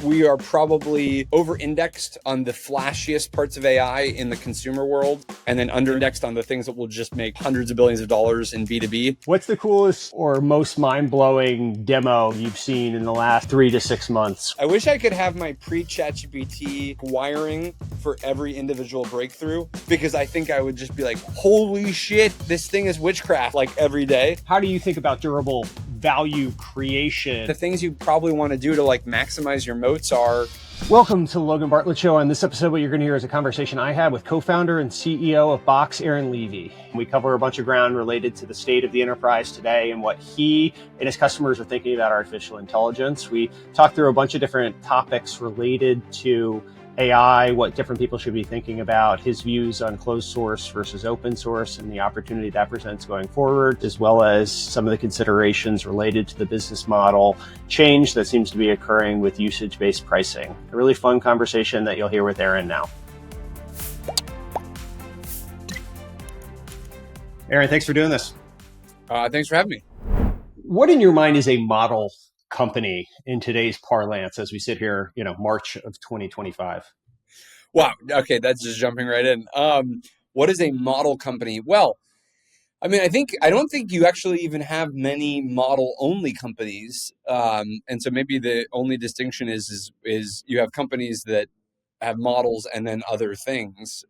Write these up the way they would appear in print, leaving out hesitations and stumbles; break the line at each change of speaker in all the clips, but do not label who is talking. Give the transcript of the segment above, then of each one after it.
We are probably over-indexed on the flashiest parts of AI in the consumer world, and then under-indexed on the things that will just make hundreds of billions of dollars in B2B.
What's the coolest or most mind-blowing demo you've seen in the last 3 to 6 months?
I wish I could have my pre-ChatGPT wiring for every individual breakthrough, because I think I would just be like, holy shit, this thing is witchcraft, like every day.
How do you think about durable value creation?
The things you probably want to do to like maximize your moats are...
Welcome to the Logan Bartlett Show. On this episode, what you're going to hear is a conversation I had with co-founder and CEO of Box, Aaron Levie. We cover a bunch of ground related to the state of the enterprise today and what he and his customers are thinking about artificial intelligence. We talked through a bunch of different topics related to AI, what different people should be thinking about, his views on closed source versus open source and the opportunity that presents going forward, as well as some of the considerations related to the business model change that seems to be occurring with usage-based pricing. A really fun conversation that you'll hear with Aaron now. Aaron, thanks for doing this.
Thanks for having me.
What in your mind is a model company in today's parlance as we sit here, March of 2025?
Wow. Okay. That's just jumping right in. What is a model company? Well, I mean, I don't think you actually even have many model only companies. And so maybe the only distinction is you have companies that have models and then other things.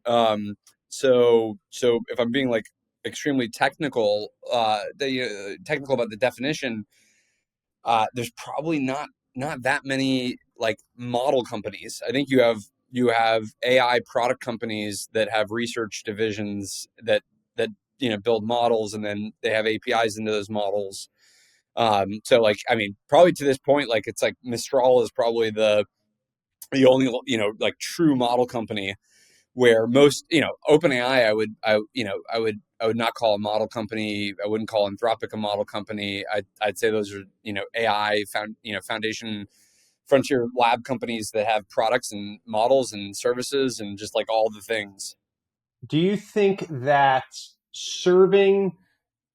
So if I'm being like extremely technical, technical about the definition, there's probably not that many like model companies. I think you have AI product companies that have research divisions that build models, and then they have APIs into those models. So like, I mean, probably to this point, like it's like Mistral is probably the only like true model company, where most OpenAI I would not call a model company. I wouldn't call Anthropic a model company. I'd say those are AI foundation frontier lab companies that have products and models and services and just like all the things.
Do you think that serving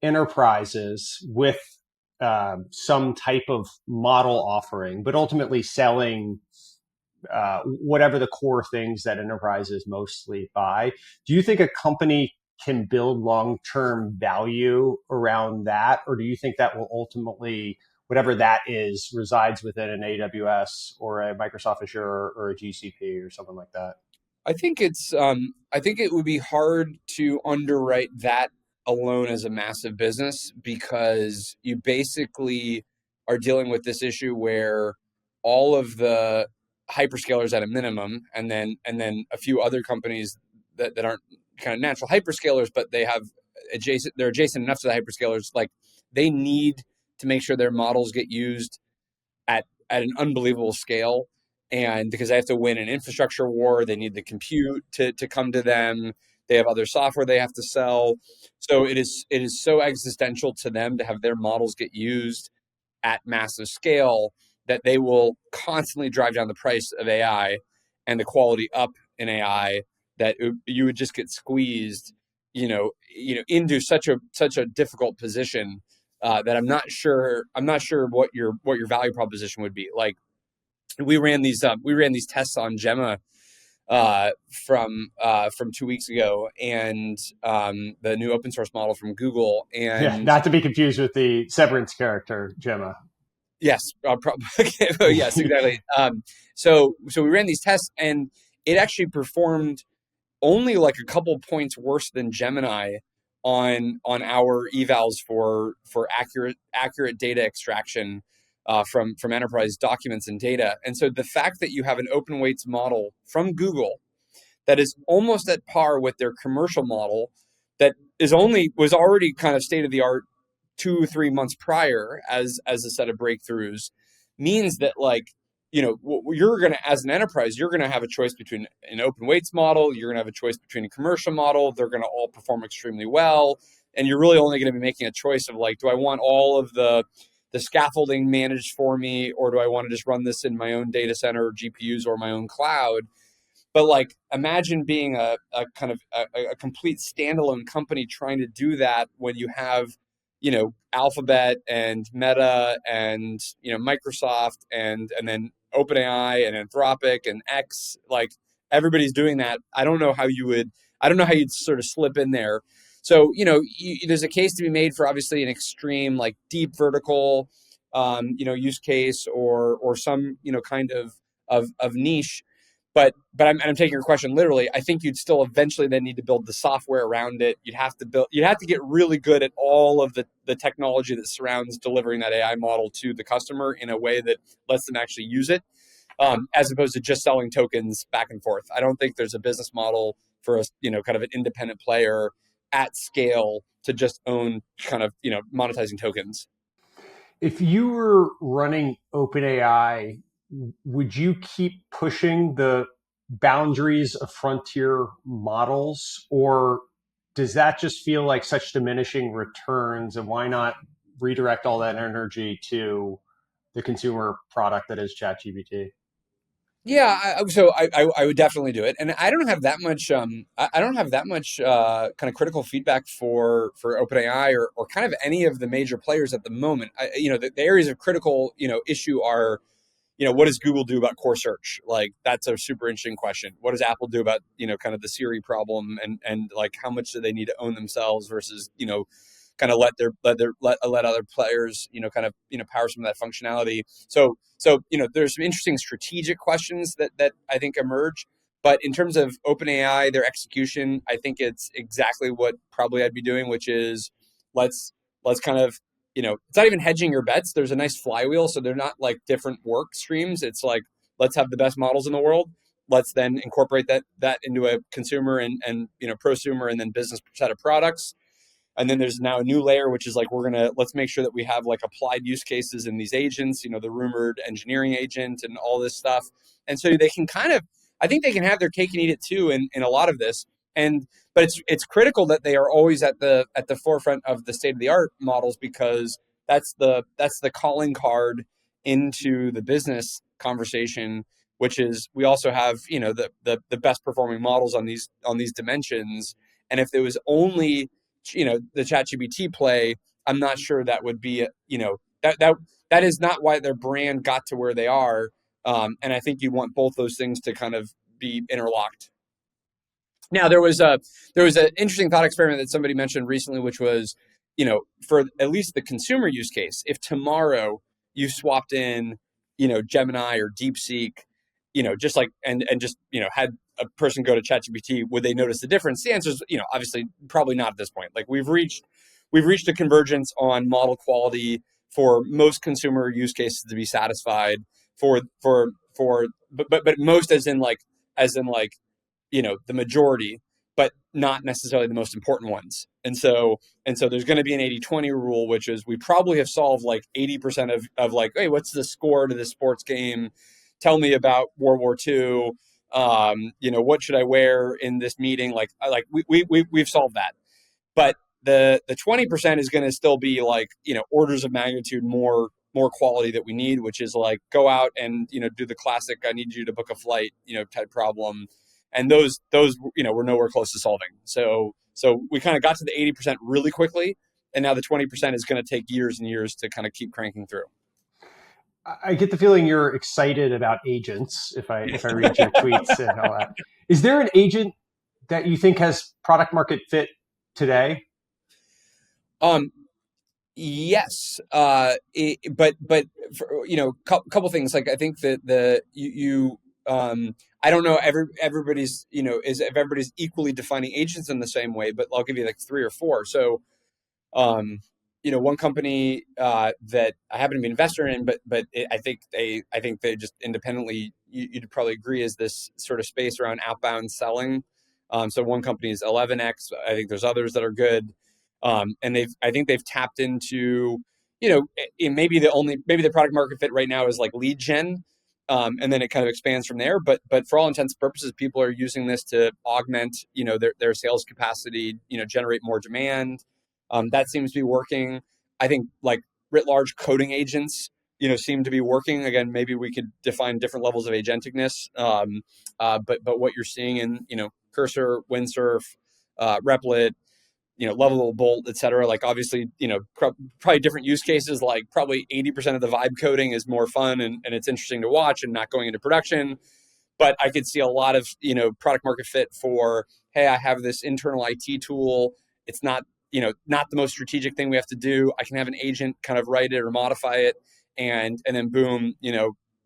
enterprises with some type of model offering, but ultimately selling whatever the core things that enterprises mostly buy, do you think a company can build long-term value around that? Or do you think that will ultimately, whatever that is, resides within an AWS or a Microsoft Azure or a GCP or something like that?
I think I think it would be hard to underwrite that alone as a massive business, because you basically are dealing with this issue where all of the hyperscalers at a minimum, and then a few other companies that aren't kind of natural hyperscalers, but they're adjacent enough to the hyperscalers, like they need to make sure their models get used at an unbelievable scale. And because they have to win an infrastructure war, they need the compute to come to them. They have other software they have to sell. So it is so existential to them to have their models get used at massive scale that they will constantly drive down the price of AI and the quality up in AI, that you would just get squeezed, into such a difficult position that I'm not sure what your value proposition would be. Like we ran these tests on Gemma from 2 weeks ago, and the new open source model from Google, and
yeah, not to be confused with the Severance character Gemma.
Yes, yes, exactly. So we ran these tests, and it actually performed only like a couple points worse than Gemini on our evals for accurate data extraction from enterprise documents and data. And so the fact that you have an open weights model from Google that is almost at par with their commercial model, that was already kind of state of the art 2-3 months prior as a set of breakthroughs, means that like, you're going to, as an enterprise, you're going to have a choice between an open weights model, you're going to have a choice between a commercial model. They're going to all perform extremely well. And you're really only going to be making a choice of like, do I want all of the scaffolding managed for me, or do I want to just run this in my own data center, GPUs, or my own cloud? But like, imagine being a kind of a complete standalone company trying to do that when you have, Alphabet and Meta and Microsoft and then OpenAI and Anthropic and X, like everybody's doing that. I don't know how you'd sort of slip in there. So, there's a case to be made for obviously an extreme, like deep vertical, use case or some, kind of niche. But I'm taking your question literally. I think you'd still eventually then need to build the software around it. You'd have to get really good at all of the technology that surrounds delivering that AI model to the customer in a way that lets them actually use it, as opposed to just selling tokens back and forth. I don't think there's a business model for a, kind of an independent player at scale to just own kind of, monetizing tokens.
If you were running OpenAI, would you keep pushing the boundaries of frontier models, or does that just feel like such diminishing returns? And why not redirect all that energy to the consumer product that is ChatGPT?
Yeah, I would definitely do it, and I don't have that much I don't have that much kind of critical feedback for OpenAI or kind of any of the major players at the moment. The areas of critical issue are, what does Google do about core search? Like that's a super interesting question. What does Apple do about kind of the Siri problem, and like how much do they need to own themselves versus kind of let other players kind of power some of that functionality. So there's some interesting strategic questions that I think emerge. But in terms of OpenAI, their execution, I think it's exactly what probably I'd be doing, which is let's kind of it's not even hedging your bets. There's a nice flywheel, so they're not like different work streams. It's like let's have the best models in the world. Let's then incorporate that into a consumer and prosumer and then business set of products. And then there's now a new layer, which is like let's make sure that we have like applied use cases in these agents, the rumored engineering agent and all this stuff. And so they can kind of, I think they can have their cake and eat it too in a lot of this. And but it's critical that they are always at the forefront of the state of the art models, because that's the calling card into the business conversation, which is we also have the best performing models on these dimensions. And if there was only the ChatGPT play, I'm not sure that would be that is not why their brand got to where they are. And I think you want both those things to kind of be interlocked. Now there was an interesting thought experiment that somebody mentioned recently, which was, for at least the consumer use case, if tomorrow you swapped in, Gemini or DeepSeek, just like and just had a person go to ChatGPT, would they notice the difference? The answer is, obviously probably not at this point. Like we've reached a convergence on model quality for most consumer use cases to be satisfied but most as in like the majority, but not necessarily the most important ones. And so there's going to be an 80-20 rule, which is we probably have solved like 80% of like, hey, what's the score to this sports game? Tell me about World War II. What should I wear in this meeting? We've solved that. But the 20% is going to still be like orders of magnitude more quality that we need, which is like go out and do the classic I need you to book a flight type problem. And those we're nowhere close to solving. So we kind of got to the 80% really quickly, and now the 20% is going to take years and years to kind of keep cranking through.
I get the feeling you're excited about agents if I read your tweets and all that. Is there an agent that you think has product market fit today?
um Yes, but for, couple things. Like I think that I don't know everybody's is if everybody's equally defining agents in the same way, but I'll give you like three or four. So one company that I happen to be an investor in, but I think they just independently, you'd probably agree, is this sort of space around outbound selling. So one company is 11x. I think there's others that are good, and I think they've tapped into, maybe the product market fit right now is like lead gen. And then it kind of expands from there. But for all intents and purposes, people are using this to augment, their sales capacity, generate more demand. That seems to be working. I think like writ large coding agents, seem to be working. Again, maybe we could define different levels of agenticness. But what you're seeing in Cursor, Windsurf, Replit, lovable bolt, et cetera. Like obviously, probably different use cases. Like probably 80% of the vibe coding is more fun and it's interesting to watch and not going into production. But I could see a lot of product market fit for, hey, I have this internal IT tool. It's not the most strategic thing we have to do. I can have an agent kind of write it or modify it, and then boom,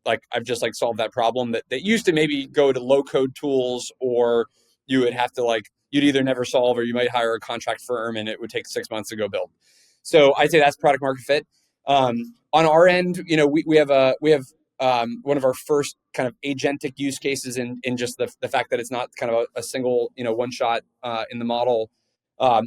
like I've just like solved that problem that used to maybe go to low code tools, or you would have to like you'd either never solve or you might hire a contract firm and it would take 6 months to go build. So I'd say that's product market fit. On our end, we have one of our first kind of agentic use cases in just the fact that it's not kind of a single one shot in the model,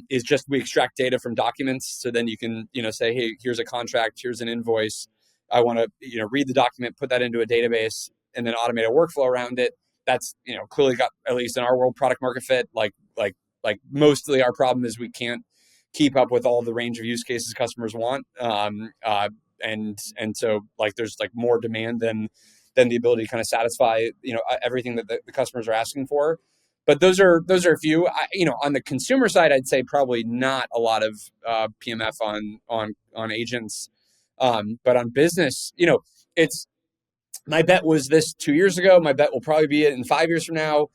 is just we extract data from documents. So then you can say, hey, here's a contract, here's an invoice. I want to read the document, put that into a database, and then automate a workflow around it. That's clearly got, at least in our world, product market fit. Like mostly our problem is we can't keep up with all the range of use cases customers want. And so like there's like more demand than the ability to kind of satisfy everything that the customers are asking for. But those are a few. On the consumer side, I'd say probably not a lot of PMF on agents. But on business, it's my bet was this 2 years ago. My bet will probably be it in 5 years from now.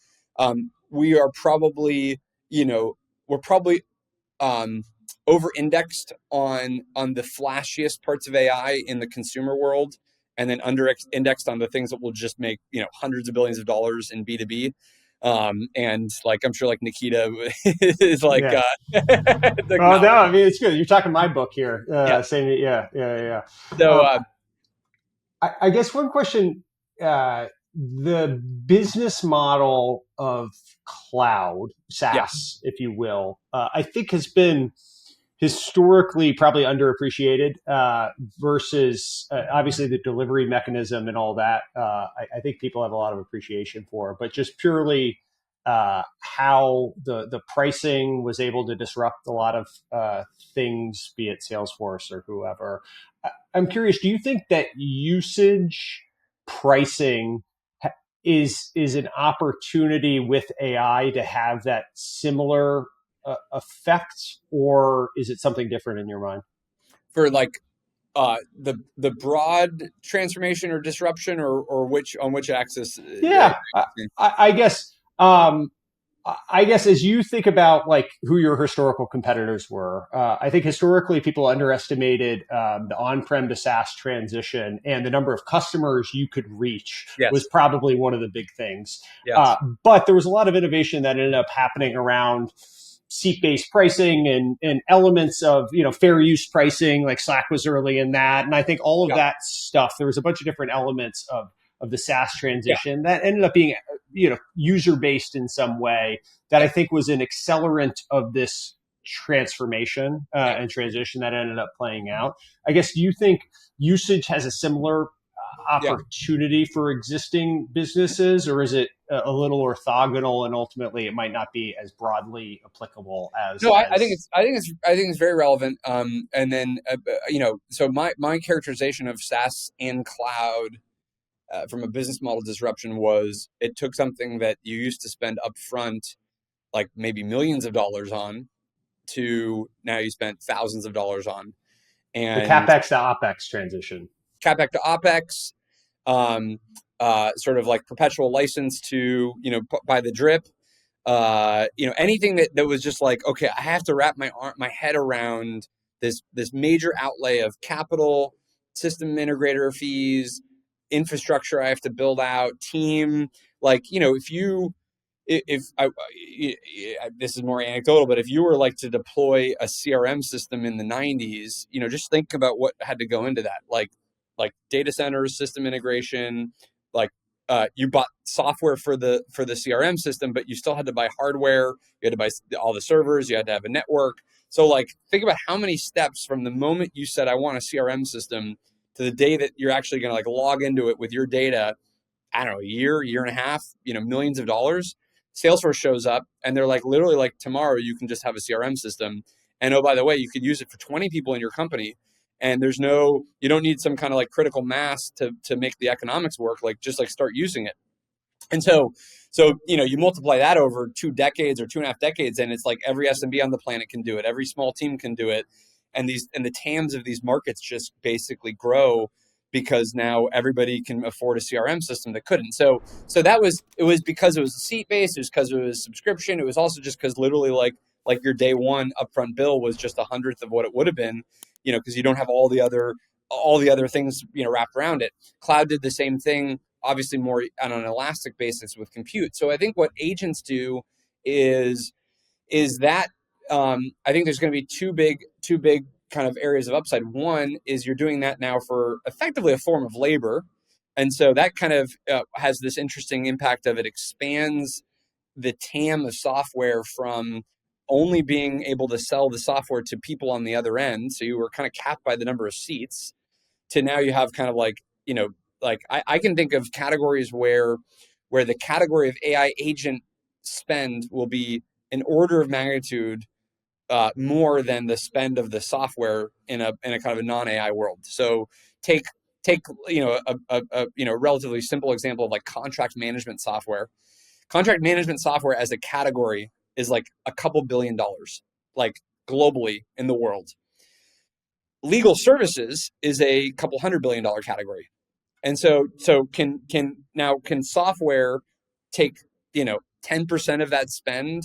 We are probably, we're probably over indexed on the flashiest parts of AI in the consumer world, and then under indexed on the things that will just make hundreds of billions of dollars in B2B. And like I'm sure like Nikita is like
Yeah.
like
Oh
not
no,
worried.
I mean it's good. You're talking my book here.
Yeah.
Saying yeah.
So
I guess one question: the business model of cloud
yeah,
SaaS, if you will, I think has been historically probably underappreciated versus obviously the delivery mechanism and all that. I think people have a lot of appreciation for, but just purely how the pricing was able to disrupt a lot of things, be it Salesforce or whoever. I'm curious, do you think that usage pricing is an opportunity with AI to have that similar effect, or is it something different in your mind?
for like the broad transformation or disruption, or which on which axis?
Yeah, I guess. I guess as you think about like who your historical competitors were, I think historically people underestimated the on-prem to SaaS transition, and the number of customers you could reach was
Yes.
probably one of the big things.
Yes.
But there was a lot of innovation that ended up happening around seat-based pricing and elements of fair use pricing. Like Slack was early in that, and I think all of
Yeah.
that stuff. There was a bunch of different elements of the SaaS
Yeah.
transition that ended up being user based in some way that
Yeah.
I think was an accelerant of this transformation
Yeah.
and transition that ended up playing out. I guess, do you think usage has a similar
Yeah.
opportunity for existing businesses, or is it a little orthogonal and ultimately it might not be as broadly applicable
No, I think
as
it's very relevant. And then so my characterization of SaaS and cloud from a business model disruption was it took something that you used to spend upfront, like maybe millions of dollars on, to now you spent thousands of dollars on,
the
and
capex to opex transition?
CapEx to OpEx, sort of like perpetual license to by the drip. Anything that was just like, okay, I have to wrap my head around this major outlay of capital, system integrator fees, infrastructure I have to build out, team. Like, if you if I, this is more anecdotal, but if you were like to deploy a CRM system in the 90s, just think about what had to go into that, like data centers, system integration, like you bought software for the CRM system, but you still had to buy hardware. You had to buy all the servers. You had to have a network. So like, think about how many steps from the moment you said I want a CRM system to the day that you're actually going to like log into it with your data. I don't know, a year and a half, millions of dollars. Salesforce shows up and they're like, literally, like tomorrow, you can just have a CRM system. And oh, by the way, you could use it for 20 people in your company. And you don't need some kind of like critical mass to make the economics work. Like, just like start using it. And so you multiply that over 2 decades or 2.5 decades, and it's like every SMB on the planet can do it, every small team can do it, and the TAMs of these markets just basically grow because now everybody can afford a CRM system that couldn't. So it was because it was seat based, it was because it was subscription, it was also just because literally like your day one upfront bill was just 100th of what it would have been, because you don't have all the other things wrapped around it. Cloud did the same thing, obviously more on an elastic basis with compute. So I think what agents do is that I think there's going to be two big kind of areas of upside. One is you're doing that now for effectively a form of labor, and so that kind of has this interesting impact of it expands the TAM of software from only being able to sell the software to people on the other end. So you were kind of capped by the number of seats to now you have kind of like I can think of categories where the category of AI agent spend will be an order of magnitude more than the spend of the software in a kind of a non AI world. So take take a relatively simple example of like contract management software. Contract management software as a category is like a couple $1 billion, like globally in the world. Legal services is a couple $100 billion category. And so can software take 10% of that spend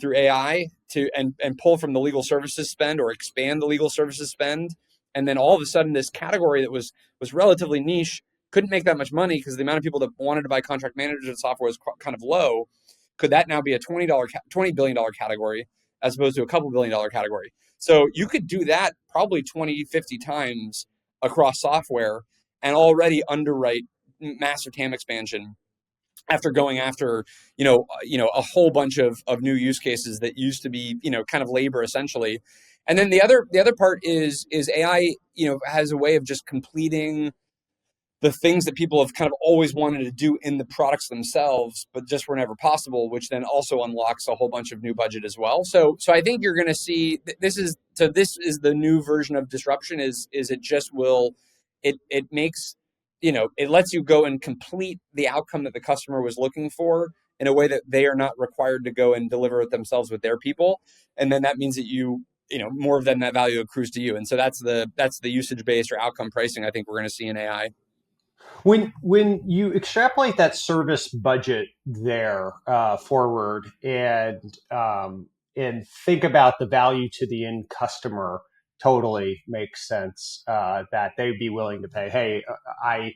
through AI to and pull from the legal services spend or expand the legal services spend, and then all of a sudden this category that was relatively niche couldn't make that much money because the amount of people that wanted to buy contract management software was kind of low. Could that now be a $20 billion category as opposed to a couple $1 billion category? So you could do that probably 20, 50 times across software and already underwrite massive TAM expansion after going after a whole bunch of new use cases that used to be kind of labor essentially. And then the other part is AI has a way of just completing the things that people have kind of always wanted to do in the products themselves, but just were never possible, which then also unlocks a whole bunch of new budget as well. So I think you're going to see this is the new version of disruption. Is it just will it makes it lets you go and complete the outcome that the customer was looking for in a way that they are not required to go and deliver it themselves with their people, and then that means that more of them that value accrues to you, and so that's the usage based or outcome pricing I think we're going to see in AI.
When you extrapolate that service budget there forward and think about the value to the end customer, totally makes sense that they'd be willing to pay. Hey, I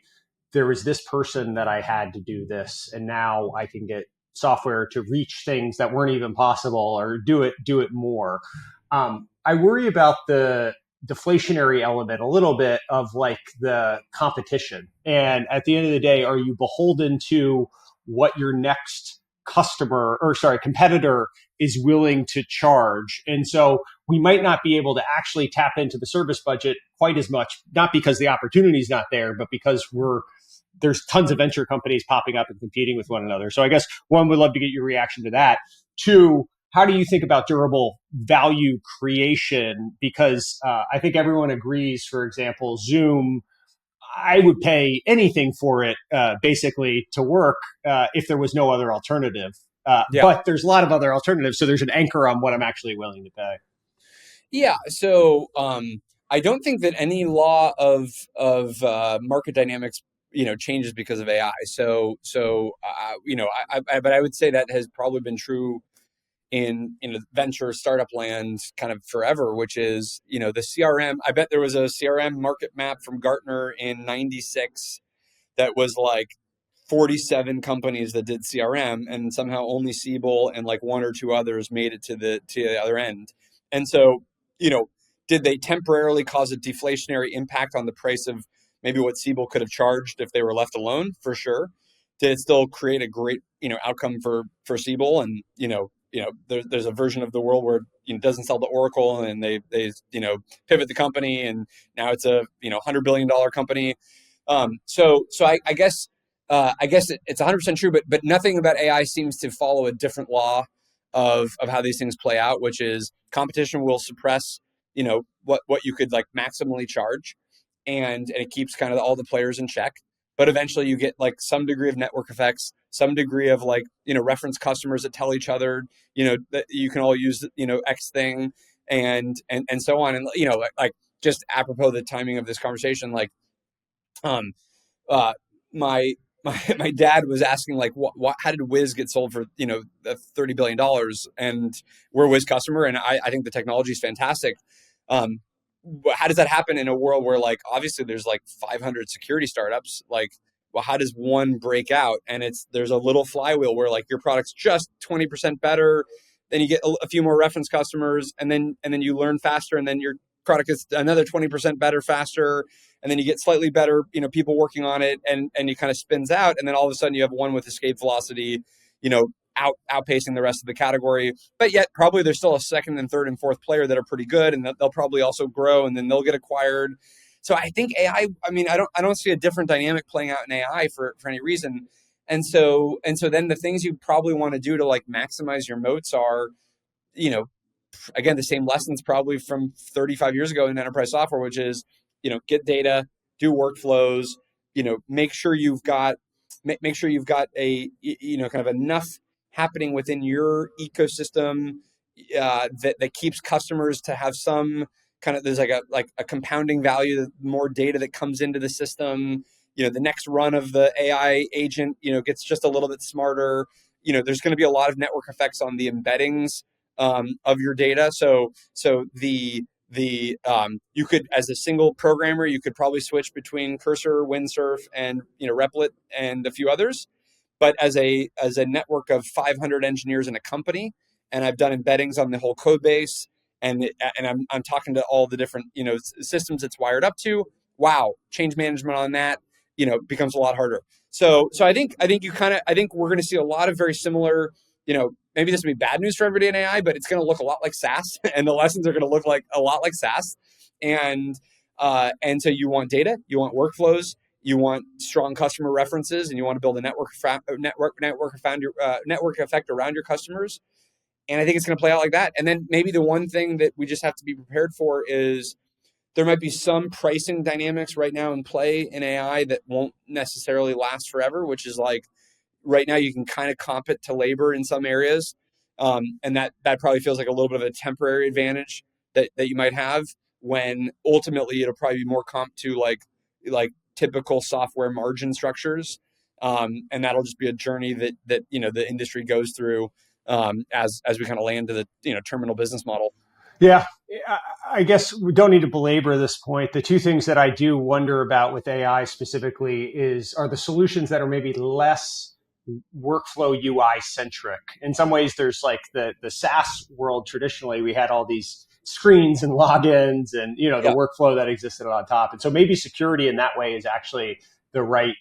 there was this person that I had to do this, and now I can get software to reach things that weren't even possible or do it more. I worry about the deflationary element a little bit of like the competition. And at the end of the day, are you beholden to what your next competitor is willing to charge? And so we might not be able to actually tap into the service budget quite as much, not because the opportunity is not there, but because there's tons of venture companies popping up and competing with one another. So I guess one, would love to get your reaction to that. Two, how do you think about durable value creation? Because I think everyone agrees, for example, Zoom, I would pay anything for it basically to work if there was no other alternative.
Yeah.
But there's a lot of other alternatives. So there's an anchor on what I'm actually willing to pay.
Yeah. So I don't think that any law of market dynamics changes because of AI. But I would say that has probably been true in venture startup land kind of forever, which is the CRM. I bet there was a CRM market map from Gartner in '96 that was like 47 companies that did CRM, and somehow only Siebel and like one or two others made it to the other end. And so, did they temporarily cause a deflationary impact on the price of maybe what Siebel could have charged if they were left alone? For sure. Did it still create a great outcome for Siebel? And there's a version of the world where it doesn't sell to Oracle, and they pivot the company, and now it's a $100 billion company. So I guess it's 100% true, but nothing about AI seems to follow a different law of how these things play out, which is competition will suppress what you could like maximally charge, and it keeps kind of all the players in check. but eventually you get like some degree of network effects, some degree of like, reference customers that tell each other, that you can all use, X thing, and so on. And, like just apropos the timing of this conversation, like, um, uh, my my dad was asking like, what how did Wiz get sold for $30 billion, and we're a Wiz customer, and I think the technology is fantastic. Um, how does that happen in a world where like obviously there's like 500 security startups? Like, well, how does one break out? And there's a little flywheel where like your product's just 20% better, then you get a few more reference customers, and then you learn faster, and then your product is another 20% better faster, and then you get slightly better, people working on it, and you kind of spins out, and then all of a sudden you have one with escape velocity, outpacing the rest of the category. But yet probably there's still a second and third and fourth player that are pretty good, and they'll probably also grow, and then they'll get acquired. So I think AI. I mean, I don't see a different dynamic playing out in AI for any reason. And so then the things you probably want to do to like maximize your moats are, you know, again, the same lessons probably from 35 years ago in enterprise software, which is, get data, do workflows, make sure you've got a, kind of enough happening within your ecosystem, that keeps customers to have some kind of, there's like a compounding value, the more data that comes into the system, the next run of the AI agent, gets just a little bit smarter. There's going to be a lot of network effects on the embeddings, of your data. So you could, as a single programmer, you could probably switch between Cursor, Windsurf, and Replit, and a few others. But as a network of 500 engineers in a company, and I've done embeddings on the whole code base, and I'm talking to all the different systems it's wired up to. Wow, change management on that becomes a lot harder. So I think we're going to see a lot of very similar, maybe this would be bad news for everybody in AI, but it's going to look a lot like SaaS, and the lessons are going to look like a lot like SaaS. And so you want data, you want workflows, you want strong customer references, and you want to build a network effect around your customers. And I think it's going to play out like that. And then maybe the one thing that we just have to be prepared for is there might be some pricing dynamics right now in play in AI that won't necessarily last forever, which is like, right now you can kind of comp it to labor in some areas, and that probably feels like a little bit of a temporary advantage that you might have, when ultimately it'll probably be more comp to like typical software margin structures, and that'll just be a journey that the industry goes through, as we kind of land to the terminal business model.
Yeah, I guess we don't need to belabor this point. The two things that I do wonder about with AI specifically are the solutions that are maybe less workflow UI centric. In some ways, there's like the SaaS world. Traditionally, we had all these screens and logins, and the
Yeah.
workflow that existed on top. And so maybe security in that way is actually the right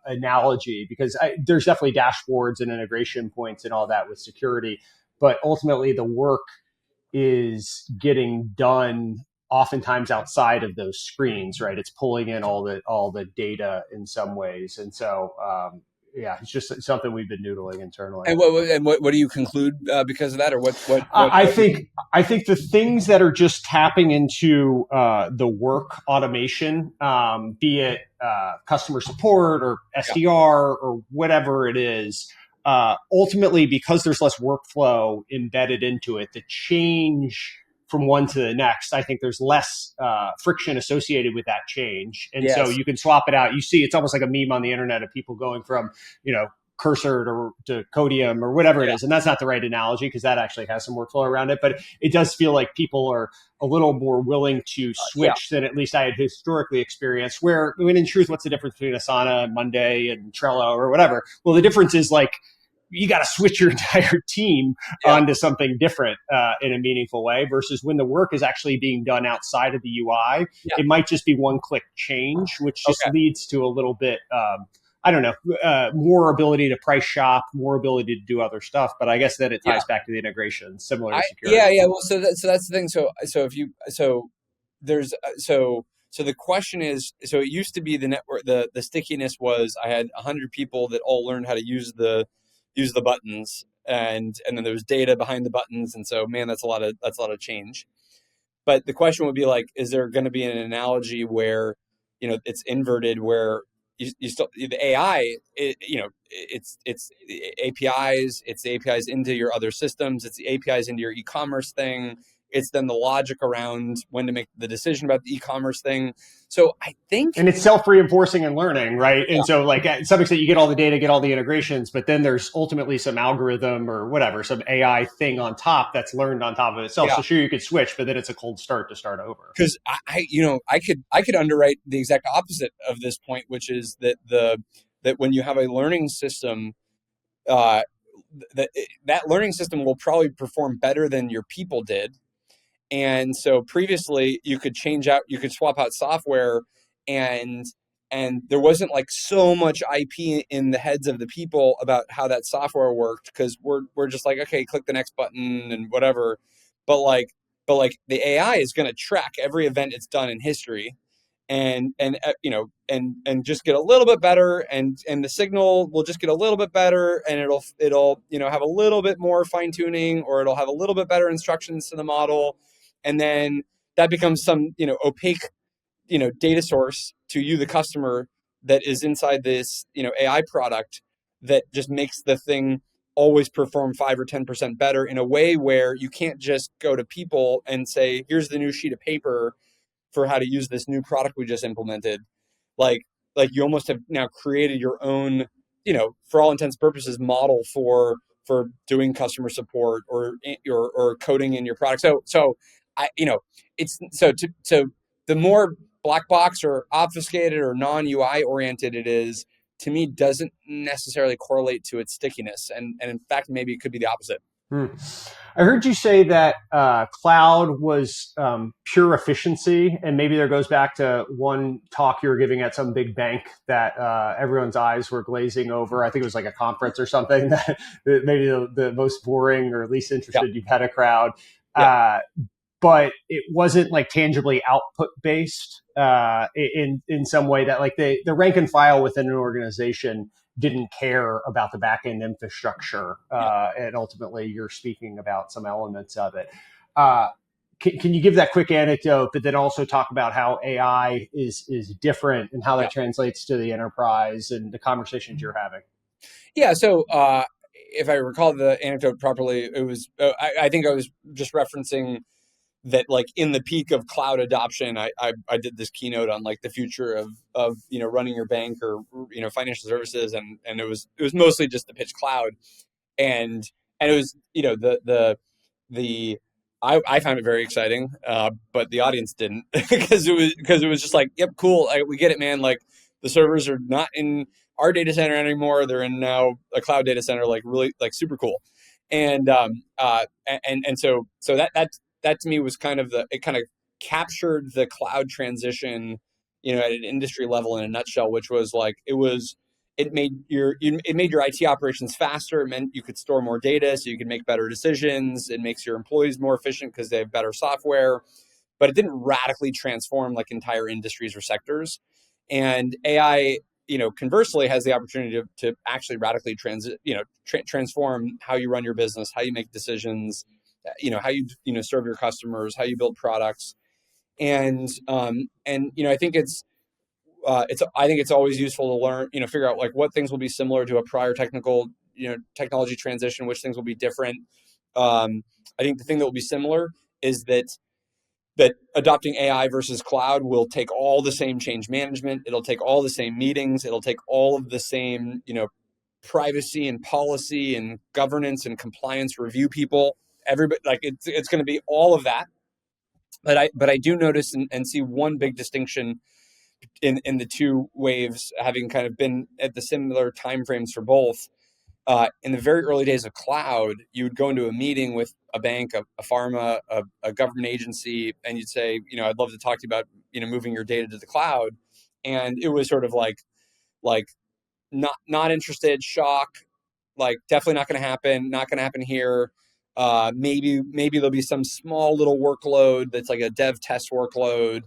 analogy, because there's definitely dashboards and integration points and all that with security, but ultimately the work is getting done oftentimes outside of those screens, right? It's pulling in all the data in some ways, and so yeah, it's just something we've been noodling internally.
And what do you conclude, because of that, or
I think the things that are just tapping into the work automation, be it customer support or
Yeah.
SDR or whatever it is, ultimately, because there's less workflow embedded into it, the change from one to the next, I think there's less friction associated with that change. And so
Yes.
you can swap it out. You see, it's almost like a meme on the internet of people going from, Cursor to Codium or whatever it
Yeah.
is. And that's not the right analogy, because that actually has some workflow around it. But it does feel like people are a little more willing to
Yeah.
switch than at least I had historically experienced. Where, I mean, in truth, what's the difference between Asana and Monday and Trello or whatever? Well, the difference is like, you got to switch your entire team
Yeah.
onto something different in a meaningful way, versus when the work is actually being done outside of the UI,
Yeah.
it might just be one click change, which just
Okay.
leads to a little bit, I don't know, more ability to price shop, more ability to do other stuff. But I guess that it
Yeah.
ties back to the integration, similar to
Yeah,
security.
yeah. Well, so that's the thing. So if you so there's so the question is, so it used to be the network, the stickiness was I had 100 people that all learned how to use the buttons, and then there was data behind the buttons, and so man, that's a lot of change. But the question would be like, is there going to be an analogy where it's inverted, where you still the AI, it's APIs, it's the APIs into your other systems, it's the APIs into your e-commerce thing. It's then the logic around when to make the decision about the e-commerce thing. So I think,
And it's self-reinforcing and learning, right?
yeah,
And so like at some extent you get all the data, get all the integrations, but then there's ultimately some algorithm or whatever, some AI thing on top that's learned on top of itself.
yeah,
So sure, you could switch, but then it's a cold start to start over.
because I could underwrite the exact opposite of this point, which is that when you have a learning system, uh, that learning system will probably perform better than your people did. And so previously you could swap out software, and there wasn't like so much IP in the heads of the people about how that software worked, because we're just like, okay, click the next button and whatever. But like the AI is going to track every event it's done in history, and just get a little bit better, and the signal will just get a little bit better, and it'll have a little bit more fine tuning, or it'll have a little bit better instructions to the model, and then that becomes some opaque data source to you, the customer, that is inside this AI product, that just makes the thing always perform 5 or 10% better, in a way where you can't just go to people and say, here's the new sheet of paper for how to use this new product we just implemented. like you almost have now created your own, for all intents and purposes, model for doing customer support, or coding in your product. So I it's so the more black box or obfuscated or non UI oriented it is, to me, doesn't necessarily correlate to its stickiness, and in fact maybe it could be the opposite.
Hmm. I heard you say that cloud was pure efficiency, and maybe there goes back to one talk you were giving at some big bank that everyone's eyes were glazing over. I think it was like a conference or something that maybe the most boring or least
Yeah,
interested you've had a crowd.
yeah,
Uh, but it wasn't like tangibly output based in some way, that like the rank and file within an organization didn't care about the back end infrastructure,
yeah,
and ultimately you're speaking about some elements of it. Uh, can you give that quick anecdote, but then also talk about how AI is different and how
yeah.
that translates to the enterprise and the conversations you're having?
Yeah. So, if I recall the anecdote properly, it was, I think I was just referencing that, like, in the peak of cloud adoption, I did this keynote on like the future of running your bank, or financial services, and it was mostly just to pitch cloud, and it was the I found it very exciting, but the audience didn't, because it was just like, yep, cool, we get it, man. Like, the servers are not in our data center anymore; they're in now a cloud data center, like really, like super cool. And that to me was kind of it kind of captured the cloud transition, at an industry level in a nutshell, which was like, it made your IT operations faster. It meant you could store more data, so you could make better decisions. It makes your employees more efficient because they have better software. But it didn't radically transform like entire industries or sectors. And AI, conversely, has the opportunity to actually radically transform how you run your business, how you make decisions, how you serve your customers, how you build products. And I think it's always useful to learn, figure out like what things will be similar to a prior technology transition, which things will be different. I think the thing that will be similar is that adopting AI versus cloud will take all the same change management. It'll take all the same meetings. It'll take all of the same, privacy and policy and governance and compliance review people. Everybody, like, it's going to be all of that. But I do notice and see one big distinction in the two waves, having kind of been at the similar timeframes for both. In the very early days of cloud, you would go into a meeting with a bank, a pharma, a government agency, and you'd say, I'd love to talk to you about moving your data to the cloud. And it was sort of like not interested, shock, like, definitely not going to happen, not going to happen here. Maybe there'll be some small little workload that's like a dev test workload.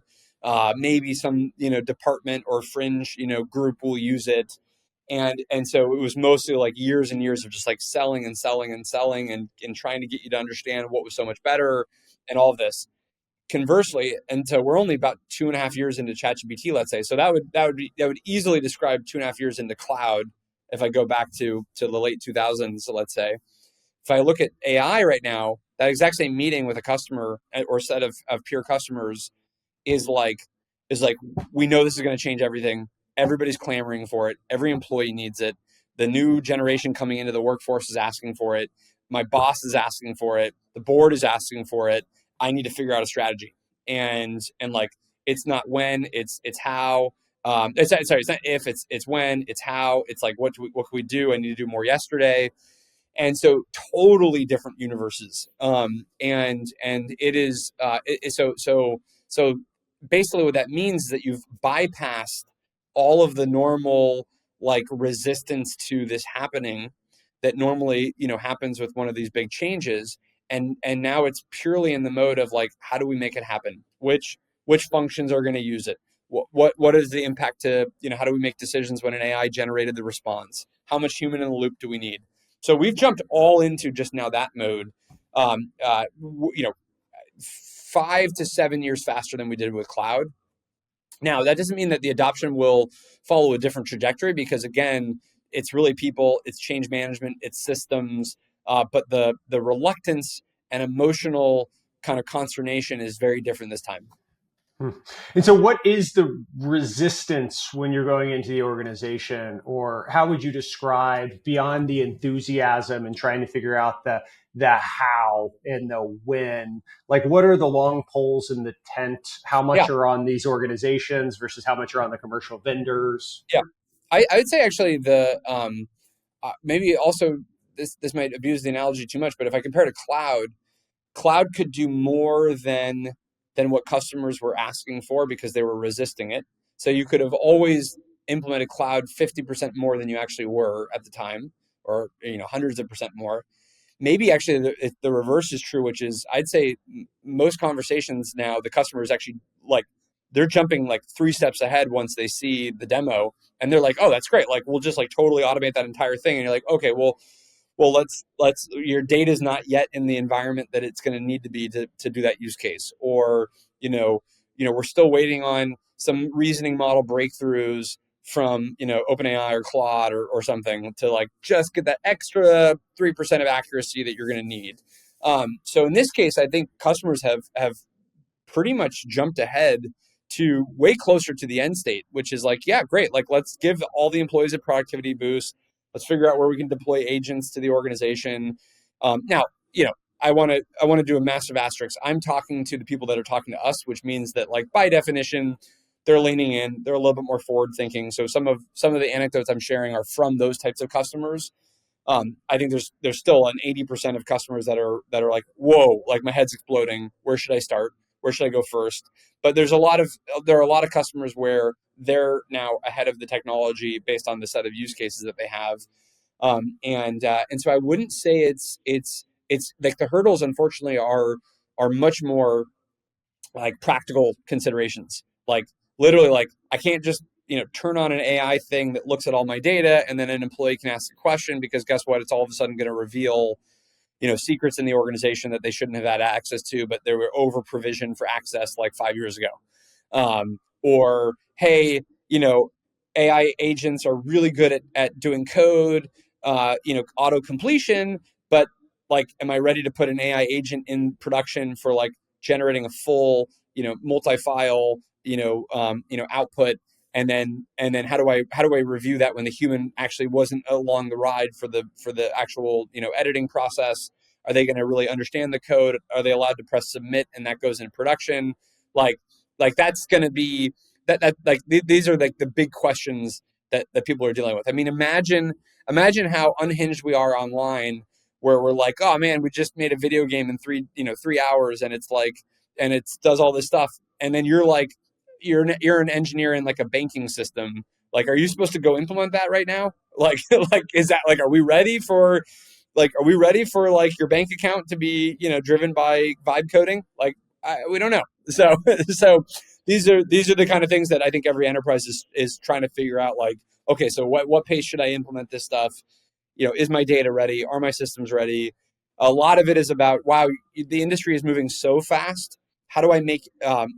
Maybe some department or fringe group will use it. And so it was mostly like years and years of just like selling and selling and selling, and trying to get you to understand what was so much better, and all of this. conversely, and so we're only about 2.5 years into ChatGPT, let's say. So that would easily describe 2.5 years into cloud. If I go back to the late 2000s, let's say, if I look at AI right now, that exact same meeting with a customer or set of peer customers is like is like we know this is going to change everything. Everybody's clamoring for it. Every employee needs it. The new generation coming into the workforce is asking for it. My boss is asking for it. The board is asking for it. I need to figure out a strategy. And like it's not when, it's how. It's not if, it's when, it's how. It's like what can we do? I need to do more yesterday. And so totally different universes. And it is so basically what that means is that you've bypassed all of the normal like resistance to this happening that normally happens with one of these big changes. And now it's purely in the mode of like, how do we make it happen? Which functions are going to use it? What is the impact to, how do we make decisions when an AI generated the response? How much human in the loop do we need? So we've jumped all into just now that mode, um, uh, you know, 5 to 7 years faster than we did with cloud. Now, that doesn't mean that the adoption will follow a different trajectory because, again, it's really people, it's change management, it's systems, but the reluctance and emotional kind of consternation is very different this time.
And so, what is the resistance when you're going into the organization, or how would you describe beyond the enthusiasm and trying to figure out the how and the when? Like, what are the long poles in the tent? How
Yeah,
much are on these organizations versus how much are on the commercial vendors?
yeah. I would say actually maybe also this might abuse the analogy too much, but if I compare to cloud could do more than what customers were asking for because they were resisting it. So you could have always implemented cloud 50% more than you actually were at the time, or hundreds of percent more. Maybe actually the reverse is true, which is I'd say most conversations now the customer is actually like they're jumping like 3 steps ahead once they see the demo, and they're like, oh, that's great, like we'll just like totally automate that entire thing. And you're like, okay, well, let's your data is not yet in the environment that it's going to need to be to do that use case. Or we're still waiting on some reasoning model breakthroughs from OpenAI or Claude or something to like just get that extra 3% of accuracy that you're going to need. So in this case, I think customers have pretty much jumped ahead to way closer to the end state, which is like, yeah, great. Like, let's give all the employees a productivity boost. Let's figure out where we can deploy agents to the organization. Now, I want to do a massive asterisk. I'm talking to the people that are talking to us, which means that, like, by definition, they're leaning in. They're a little bit more forward thinking. So some of the anecdotes I'm sharing are from those types of customers. I think there's still an 80% of customers that are like, whoa, like my head's exploding. Where should I start? Where should I go first? But there are a lot of customers where they're now ahead of the technology based on the set of use cases that they have. And so I wouldn't say it's like the hurdles, unfortunately, are much more like practical considerations. Like literally, like I can't just turn on an AI thing that looks at all my data and then an employee can ask a question, because guess what? It's all of a sudden going to reveal secrets in the organization that they shouldn't have had access to, but they were over provisioned for access like 5 years ago. Or hey, AI agents are really good at doing code, auto completion, but like, am I ready to put an AI agent in production for like generating a full, multi-file, output? And then how do I review that when the human actually wasn't along the ride for the actual editing process? Are they going to really understand the code? Are they allowed to press submit and that goes in production? Like that's going to be that like these are like the big questions that people are dealing with. I mean, imagine how unhinged we are online, where we're like, oh man, we just made a video game in 3 hours, and it's like, and it does all this stuff, and then you're like, you're an engineer in like a banking system. Like, are you supposed to go implement that right now? Like, like is that like, are we ready for like your bank account to be driven by vibe coding? Like, we don't know. So so these are the kind of things that I think every enterprise is trying to figure out. Like, okay, so what pace should I implement this stuff? Is my data ready? Are my systems ready? A lot of it is about, wow, the industry is moving so fast how do I make,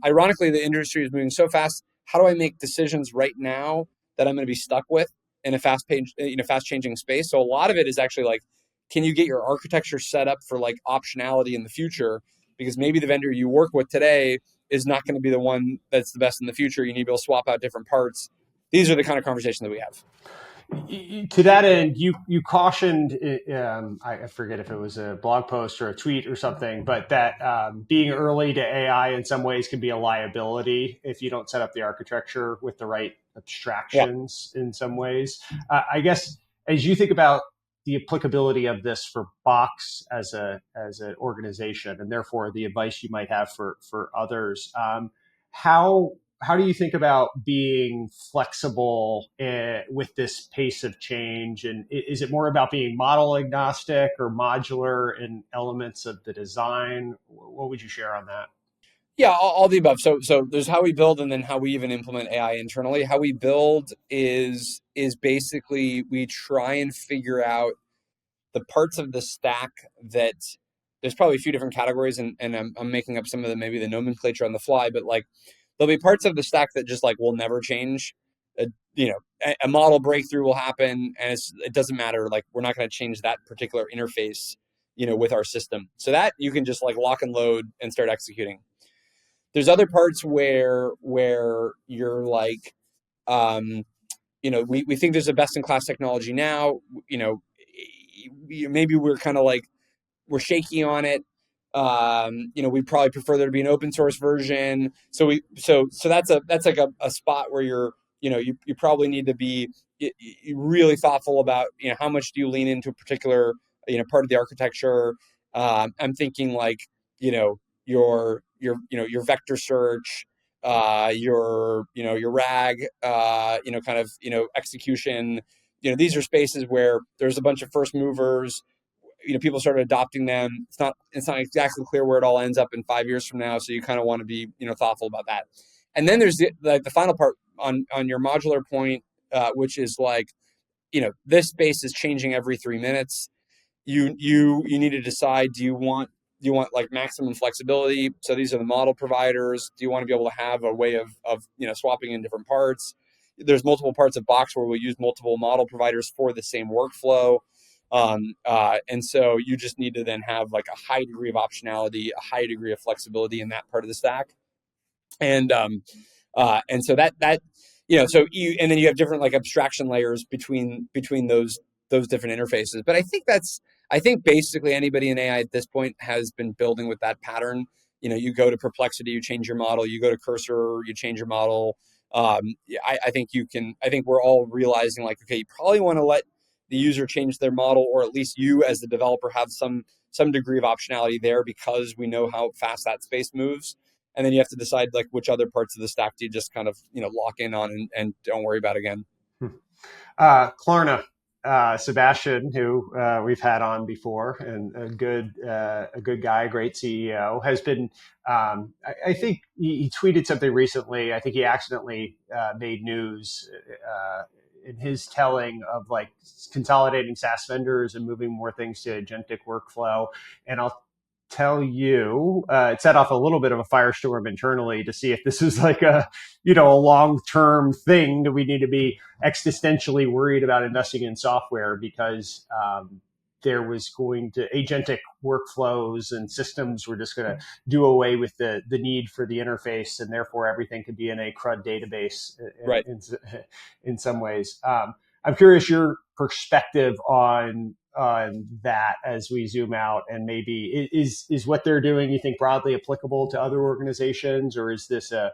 ironically, the industry is moving so fast. How do I make decisions right now that I'm going to be stuck with in a fast changing space? So a lot of it is actually like, can you get your architecture set up for like optionality in the future? Because maybe the vendor you work with today is not going to be the one that's the best in the future. You need to be able to swap out different parts. These are the kind of conversations that we have.
To that end, you cautioned, I forget if it was a blog post or a tweet or something, but that being early to AI in some ways can be a liability if you don't set up the architecture with the right
Yeah.
abstractions in some ways. I guess as you think about the applicability of this for Box as an organization, and therefore the advice you might have for others, how how do you think about being flexible with this pace of change? And is it more about being model agnostic or modular in elements of the design? What would you share on that?
Yeah, all the above. So there's how we build and then how we even implement AI internally. How we build is basically we try and figure out the parts of the stack that there's probably a few different categories, and I'm making up some of the maybe the nomenclature on the fly, but like there'll be parts of the stack that just like will never change. A model breakthrough will happen, and it doesn't matter. Like we're not going to change that particular interface, with our system. So that you can just like lock and load and start executing. There's other parts where you're like, um, we think there's a best in class technology now. Maybe we're kind of like we're shaky on it. We probably prefer there to be an open source version. So that's like a spot where you probably need to be really thoughtful about how much do you lean into a particular part of the architecture. I'm thinking like your vector search, your RAG, kind of execution. These are spaces where there's a bunch of first movers. People started adopting them. It's not exactly clear where it all ends up in 5 years from now, so you kind of want to be thoughtful about that. And then there's the final part on your modular point, which is like this space is changing every 3 minutes. You need to decide, do you want like maximum flexibility? So these are the model providers. Do you want to be able to have a way of swapping in different parts? There's multiple parts of Box where we'll use multiple model providers for the same workflow. And so you just need to then have like a high degree of optionality, a high degree of flexibility in that part of the stack. And so and then you have different like abstraction layers between those different interfaces. But I think basically anybody in AI at this point has been building with that pattern. You go to Perplexity, you change your model. You go to Cursor, you change your model. I think I think we're all realizing like, okay, you probably want to let the user change their model, or at least you as the developer have some degree of optionality there, because we know how fast that space moves. And then you have to decide like which other parts of the stack do you just kind of lock in on and don't worry about again.
Klarna, Sebastian, who we've had on before, and a good guy, a great CEO, has been. I think he tweeted something recently. I think he accidentally made news in his telling of like consolidating SaaS vendors and moving more things to agentic workflow. And I'll tell you, it set off a little bit of a firestorm internally to see if this is like a long-term thing. Do we need to be existentially worried about investing in software because there was going to agentic workflows and systems were just going to do away with the need for the interface, and therefore everything could be in a CRUD database
Right.
in some ways. I'm curious your perspective on that as we zoom out, and maybe is what they're doing, you think, broadly applicable to other organizations, or is this a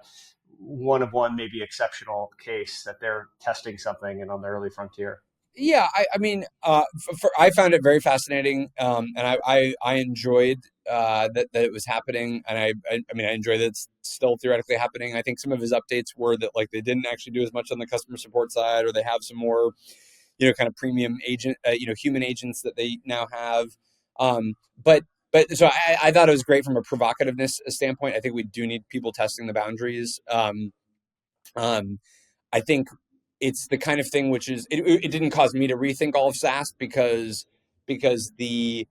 one of one, maybe exceptional case that they're testing something and on the early frontier?
Yeah, I mean, I found it very fascinating, and I enjoyed that it was happening, and I mean I enjoy that it's still theoretically happening. I think some of his updates were that like they didn't actually do as much on the customer support side, or they have some more kind of premium agent, human agents that they now have. Um, but so I thought it was great from a provocativeness standpoint. I think we do need people testing the boundaries. Um, I think it's the kind of thing which is it didn't cause me to rethink all of SaaS, because the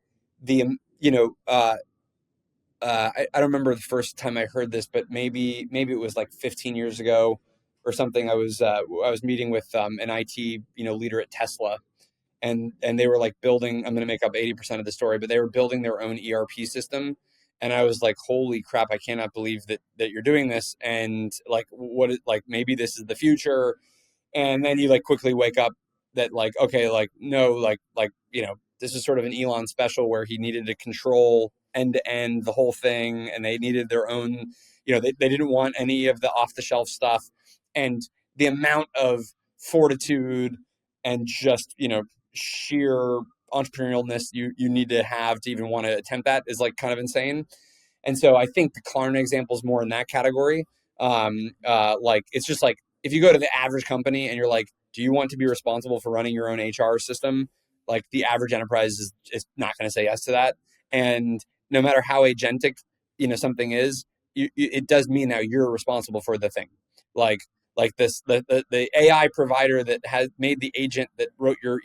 I don't remember the first time I heard this, but maybe it was like 15 years ago or something. I was meeting with an IT leader at Tesla, and they were like building. I'm going to make up 80% of the story, but they were building their own ERP system, and I was like, holy crap! I cannot believe that you're doing this, and like like maybe this is the future. And then you like quickly wake up that like, okay, like no, this is sort of an Elon special where he needed to control end to end the whole thing, and they needed their own, they didn't want any of the off the shelf stuff. And the amount of fortitude and just sheer entrepreneurialness you need to have to even want to attempt that is like kind of insane. And so I think the Klarna example is more in that category. Like it's just like if you go to the average company and you're like, do you want to be responsible for running your own HR system? Like the average enterprise is not going to say yes to that. And no matter how agentic, something is, it does mean now you're responsible for the thing. Like like this the AI provider that has made the agent that wrote your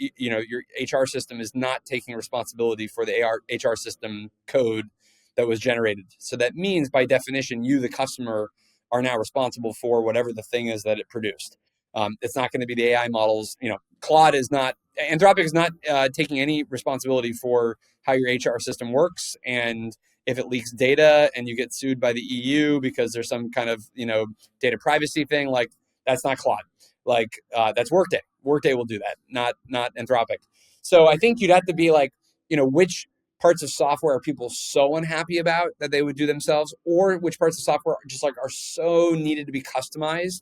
HR system is not taking responsibility for the HR system code that was generated. So that means by definition, you, the customer, are now responsible for whatever the thing is that it produced. It's not going to be the AI models. Claude is not, Anthropic is not taking any responsibility for how your HR system works. And if it leaks data and you get sued by the EU because there's some kind of, data privacy thing, like that's not Claude. Like that's Workday. Workday will do that, not Anthropic. So I think you'd have to be like, which parts of software are people so unhappy about that they would do themselves, or which parts of software are just like are so needed to be customized,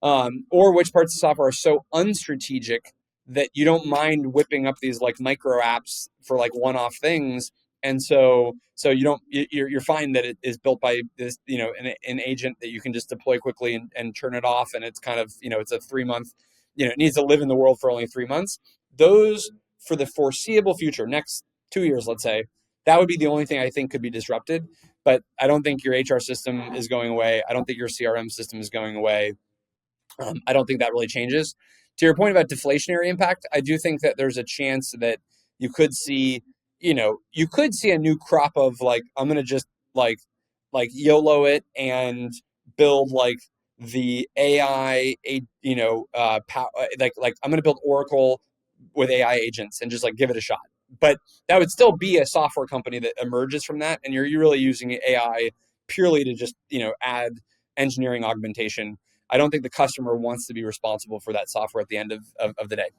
or which parts of software are so unstrategic that you don't mind whipping up these like micro apps for like one-off things. And so you don't you're fine that it is built by this an agent that you can just deploy quickly and turn it off, and it's kind of it's a 3 month, it needs to live in the world for only 3 months. Those, for the foreseeable future, next 2 years, let's say, that would be the only thing I think could be disrupted. But I don't think your HR system is going away. I don't think your CRM system is going away. I don't think that really changes. To your point about deflationary impact, I do think that there's a chance that you could see, you could see a new crop of like, I'm going to just like YOLO it and build like the AI, like I'm going to build Oracle with AI agents and just like give it a shot. But that would still be a software company that emerges from that, and you're really using AI purely to just add engineering augmentation. I don't think the customer wants to be responsible for that software at the end of the day.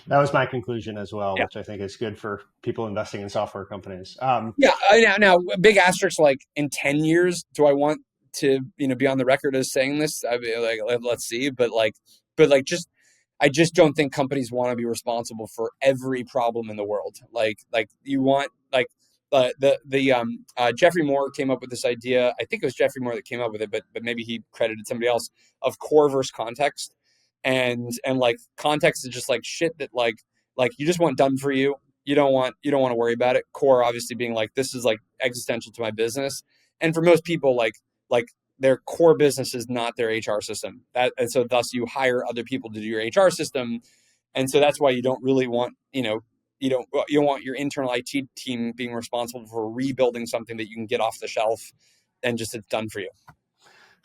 That was my conclusion as well,
Yeah.
which I think is good for people investing in software companies.
Yeah. Now, big asterisk, like in 10 years, do I want to, be on the record as saying this? I mean, like, let's see. But just, I just don't think companies want to be responsible for every problem in the world. Like you want, like, Jeffrey Moore came up with this idea. I think it was Jeffrey Moore that came up with it, but maybe he credited somebody else, of core versus context. And like context is just like shit that like you just want done for you. You don't want to worry about it. Core obviously being like, this is like existential to my business. And for most people, like their core business is not their HR system. And so thus you hire other people to do your HR system. And so that's why you don't really want, you don't want your internal IT team being responsible for rebuilding something that you can get off the shelf and just it's done for you.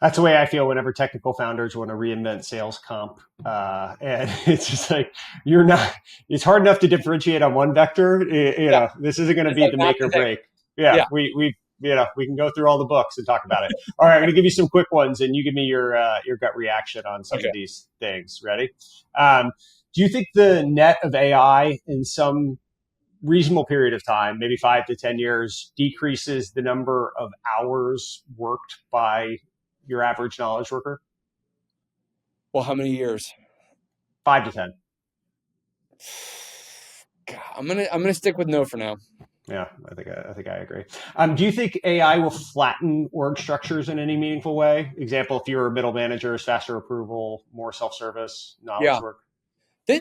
That's the way I feel whenever technical founders want to reinvent sales comp. And it's just like, you're not, it's hard enough to differentiate on one vector.
Yeah.
This isn't going to
It's
be
like
the
not
make
the
or
thing.
break. Yeah.
Yeah.
We can go through all the books and talk about it. All right. I'm going to give you some quick ones and you give me your gut reaction on some
Okay.
of these things. Ready? Do you think the net of AI in some reasonable period of time, maybe 5 to 10 years, decreases the number of hours worked by your average knowledge worker?
Well, how many years?
5 to 10.
God, I'm gonna stick with no for now.
Yeah, I think I agree. Do you think AI will flatten org structures in any meaningful way? Example: if you're a middle manager, faster approval, more self-service, knowledge
Yeah.
work.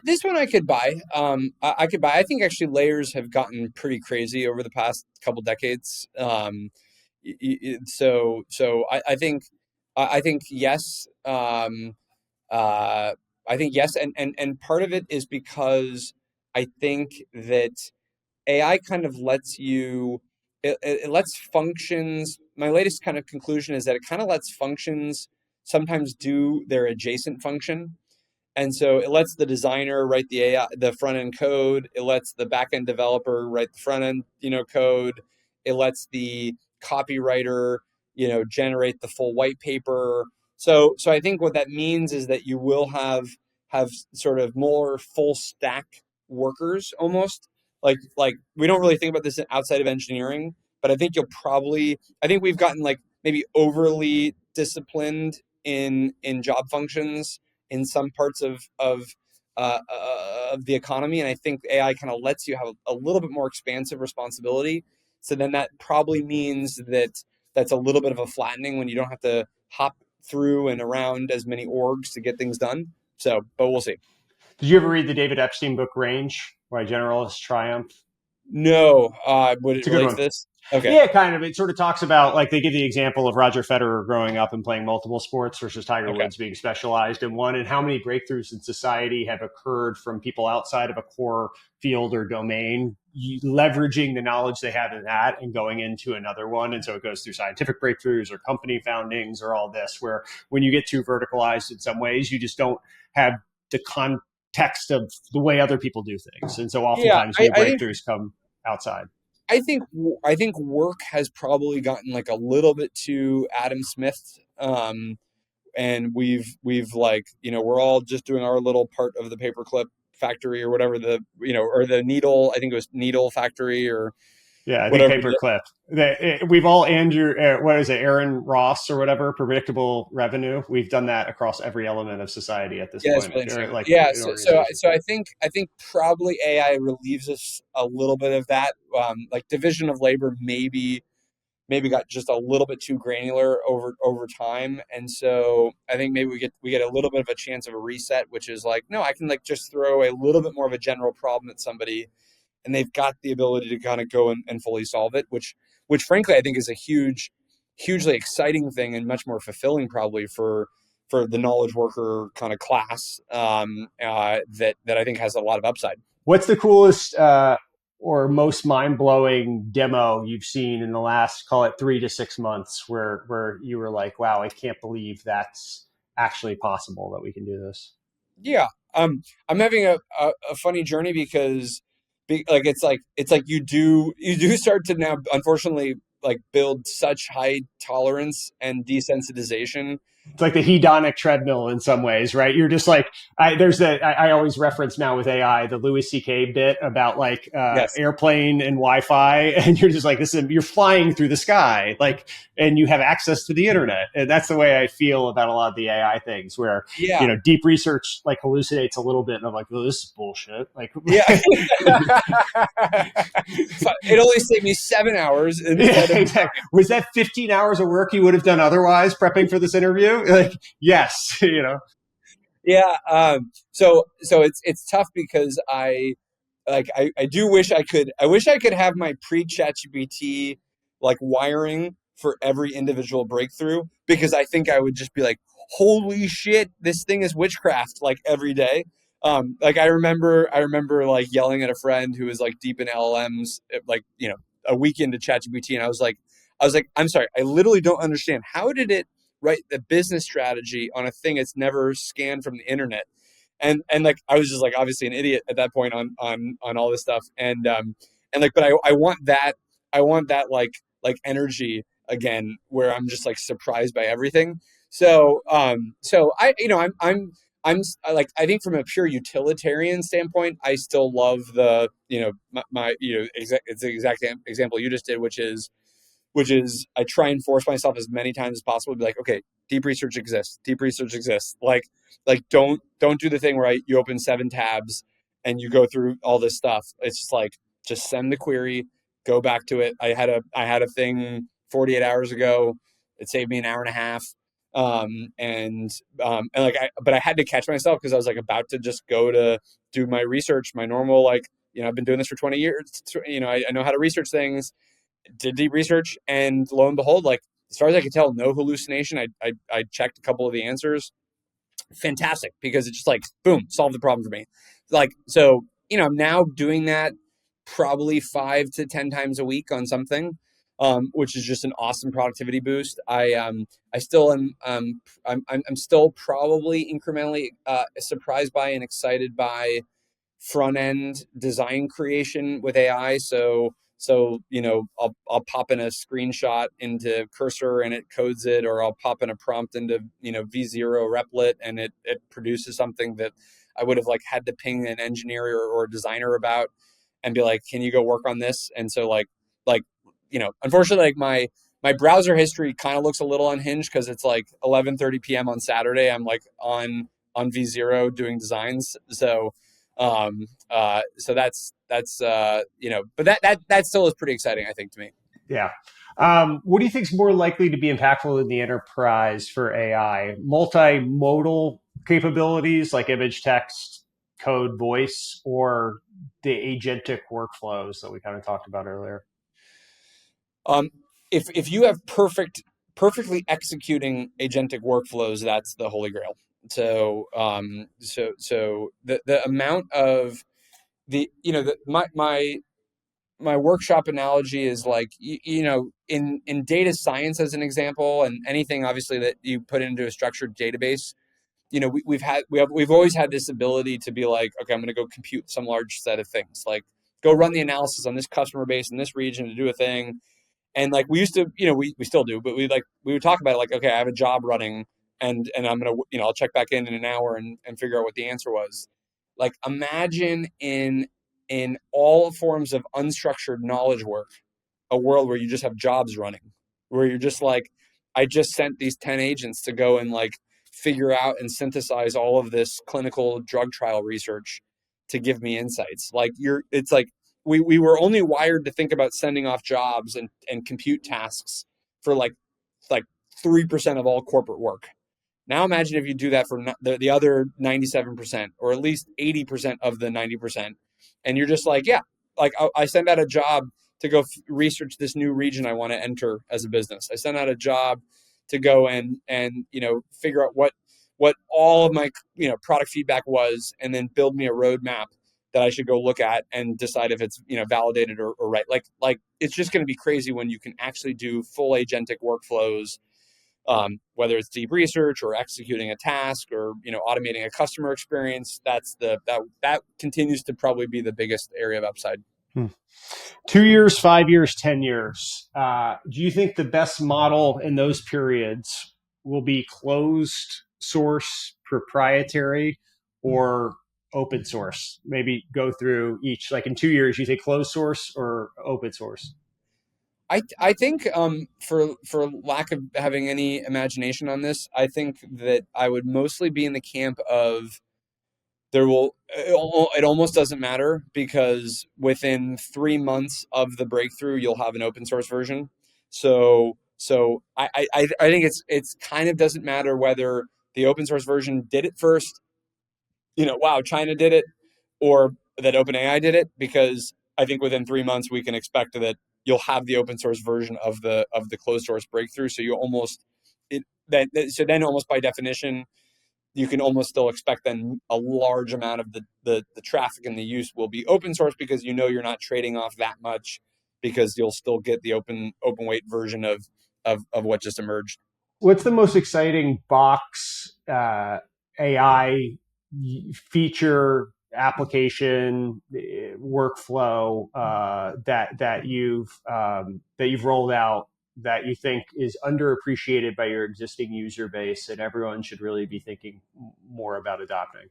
This one I could buy. I could buy. I think actually layers have gotten pretty crazy over the past couple decades. So I think yes. I think yes, and part of it is because I think that AI kind of lets you it lets functions. My latest kind of conclusion is that it kind of lets functions sometimes do their adjacent function. And so it lets the designer write the AI, the front end code. It lets the back end developer write the front end, code. It lets the copywriter, generate the full white paper. So I think what that means is that you will have sort of more full stack workers almost. Like we don't really think about this outside of engineering, but I think we've gotten like maybe overly disciplined in job functions in some parts of the economy, and I think AI kind of lets you have a little bit more expansive responsibility. So then that probably means that that's a little bit of a flattening when you don't have to hop through and around as many orgs to get things done. So, but we'll see.
Did you ever read the David Epstein book Range? Why Generalists Triumph?
No, would it
It's a good
relate to
one.
this? Okay.
Yeah, kind of. It sort of talks about, like, they give the example of Roger Federer growing up and playing multiple sports versus Tiger
Okay.
Woods being specialized in one, and how many breakthroughs in society have occurred from people outside of a core field or domain leveraging the knowledge they have in that and going into another one. And so it goes through scientific breakthroughs or company foundings or all this, where when you get too verticalized in some ways, you just don't have the context of the way other people do things. And so
Yeah,
oftentimes
I,
new
I think
breakthroughs come outside.
I think work has probably gotten like a little bit too Adam Smith, and we've like we're all just doing our little part of the paperclip factory or whatever or the needle. I think it was needle factory or
Yeah, I think
whatever.
paperclip. We've all Andrew, what is it, Aaron Ross or whatever, predictable revenue. We've done that across every element of society at this
Yeah, it's
point,
really
or
interesting.
like
Yeah,
an organization.
so I think probably AI relieves us a little bit of that. Like division of labor maybe got just a little bit too granular over time, and so I think maybe we get a little bit of a chance of a reset, which is like, no, I can like just throw a little bit more of a general problem at somebody, and they've got the ability to kind of go and fully solve it, which frankly I think is a hugely exciting thing and much more fulfilling probably for the knowledge worker kind of class, that I think has a lot of upside.
What's the coolest or most mind blowing demo you've seen in the last, call it 3 to 6 months, where you were like, wow, I can't believe that's actually possible that we can do this?
Yeah, I'm having a funny journey because like it's like you do start to now unfortunately like build such high tolerance and desensitization.
It's like the hedonic treadmill in some ways, right? You're just like, I always reference now with AI the Louis C.K. bit about like
Yes.
airplane and Wi-Fi, and you're just like, you're flying through the sky, like, and you have access to the internet, and that's the way I feel about a lot of the AI things, where
Yeah.
deep research like hallucinates a little bit, and I'm like, well, this is bullshit. Like,
Yeah. It only saved me 7 hours
yeah,
instead of
exactly. Was that 15 hours of work you would have done otherwise prepping for this interview? Like, yes,
yeah. So it's tough because I do wish I could have my pre ChatGPT like wiring for every individual breakthrough, because I think I would just be like, holy shit, this thing is witchcraft like every day. Like I remember like yelling at a friend who was like deep in LLMs, like a week into ChatGPT, and I was like, I'm sorry, I literally don't understand. How did it write the business strategy on a thing it's never scanned from the internet? And like I was just like obviously an idiot at that point on all this stuff, and like, but I want that like energy again, where I'm just like surprised by everything. So I like, I think from a pure utilitarian standpoint, I still love the my it's the exact example you just did, which is I try and force myself as many times as possible to be like, okay, deep research exists. Deep research exists. Like don't do the thing where you open 7 tabs and you go through all this stuff. It's just like, just send the query, go back to it. I had a thing 48 hours ago. It saved me an hour and a half. And like but I had to catch myself because I was like about to just go to do my research, my normal, like, I've been doing this for 20 years. I know how to research things. Did deep research, and lo and behold, like, as far as I could tell, no hallucination. I checked a couple of the answers. Fantastic, because it's just like boom, solved the problem for me. Like, so I'm now doing that probably 5 to 10 times a week on something. which is just an awesome productivity boost. I still am I'm still probably incrementally surprised by and excited by front end design creation with AI. So I'll pop in a screenshot into Cursor and it codes it, or I'll pop in a prompt into V0 Replit and it produces something that I would have like had to ping an engineer or a designer about and be like, can you go work on this? And so like unfortunately, like my browser history kind of looks a little unhinged because it's like 11:30 p.m. on Saturday. I'm like on V0 doing designs. So but that still is pretty exciting, I think, to me.
Yeah. What do you think is more likely to be impactful in the enterprise for AI? Multimodal capabilities like image, text, code, voice, or the agentic workflows that we kind of talked about earlier?
Um, if you have perfectly executing agentic workflows, that's the holy grail. So the amount of my workshop analogy is like in data science as an example, and anything obviously that you put into a structured database. We've always had this ability to be like, okay, I'm going to go compute some large set of things, like go run the analysis on this customer base in this region to do a thing. And like we used to, we still do, but we would talk about it like, okay, I have a job running, and I'm gonna, I'll check back in an hour and figure out what the answer was. Like imagine in all forms of unstructured knowledge work, a world where you just have jobs running, where you're just like, I just sent these 10 agents to go and like figure out and synthesize all of this clinical drug trial research to give me insights. It's like we were only wired to think about sending off jobs and compute tasks for like 3% of all corporate work. Now imagine if you do that for the other 97%, or at least 80% of the 90%. And you're just like, yeah, like I send out a job to go research this new region I want to enter as a business. I send out a job to go and figure out what all of my product feedback was, and then build me a roadmap that I should go look at and decide if it's validated or right. Like it's just going to be crazy when you can actually do full agentic workflows, whether it's deep research or executing a task or automating a customer experience. That continues to probably be the biggest area of upside.
2 years, 5 years, 10 years. Do you think the best model in those periods will be closed source, proprietary, or open source? Maybe go through each. Like in 2 years, you think closed source or open source?
I think for lack of having any imagination on this, I think that I would mostly be in the camp of it almost doesn't matter, because within 3 months of the breakthrough you'll have an open source version. So I think it's kind of doesn't matter whether the open source version did it first, wow, China did it, or that OpenAI did it, because I think within 3 months we can expect that you'll have the open source version of the closed source breakthrough. So you almost it so then almost by definition you can almost still expect then a large amount of the traffic and the use will be open source, because you're not trading off that much, because you'll still get the open weight version of what just emerged.
What's the most exciting Box AI feature, application, workflow that you've rolled out that you think is underappreciated by your existing user base and everyone should really be thinking more about adopting?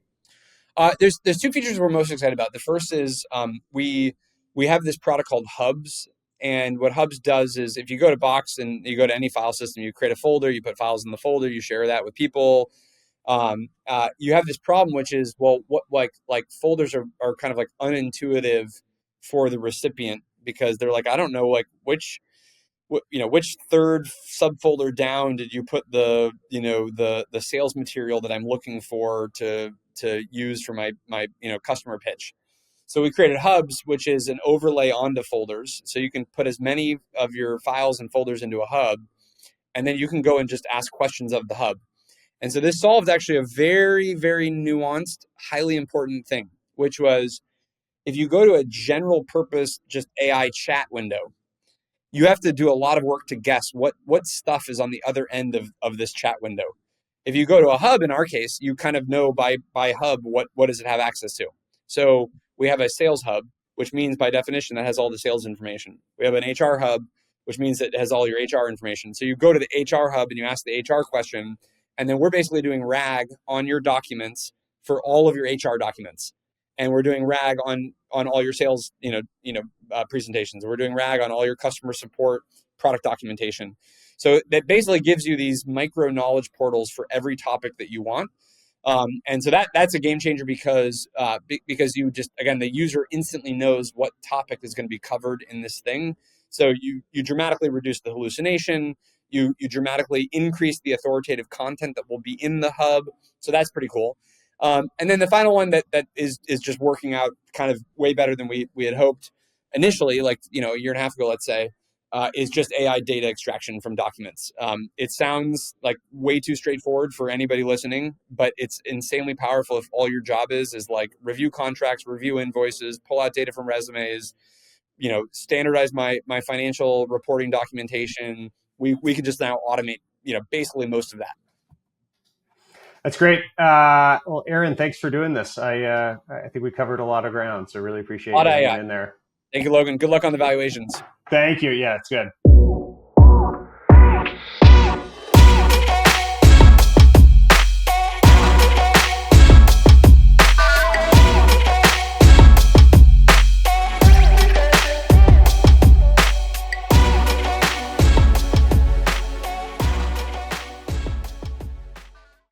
There's two features we're most excited about. The first is we have this product called Hubs, and what Hubs does is if you go to Box and you go to any file system, you create a folder, you put files in the folder, you share that with people. You have this problem, which is, well, what like folders are kind of like unintuitive for the recipient, because they're like, I don't know, like which third subfolder down did you put the sales material that I'm looking for to use for my customer pitch. So we created Hubs, which is an overlay onto folders, so you can put as many of your files and folders into a hub, and then you can go and just ask questions of the hub. And so this solved actually a very, very nuanced, highly important thing, which was, if you go to a general purpose just AI chat window, you have to do a lot of work to guess what stuff is on the other end of this chat window. If you go to a hub, in our case, you kind of know by hub what does it have access to. So we have a sales hub, which means by definition that has all the sales information. We have an HR hub, which means that it has all your HR information. So you go to the HR hub and you ask the HR question, and then we're basically doing RAG on your documents for all of your HR documents, and we're doing RAG on all your sales presentations. We're doing RAG on all your customer support product documentation. So that basically gives you these micro knowledge portals for every topic that you want. And so that's a game changer because you just, again, the user instantly knows what topic is going to be covered in this thing. So you dramatically reduce the hallucination. You dramatically increase the authoritative content that will be in the hub. So that's pretty cool. And then the final one that is just working out kind of way better than we had hoped initially, like a year and a half ago, let's say, is just AI data extraction from documents. It sounds like way too straightforward for anybody listening, but it's insanely powerful if all your job is like review contracts, review invoices, pull out data from resumes, standardize my financial reporting documentation. We could just now automate, basically most of that.
That's great. Well, Aaron, thanks for doing this. I think we covered a lot of ground, so really appreciate you hanging in there.
Thank you, Logan. Good luck on the valuations.
Thank you. Yeah, it's good.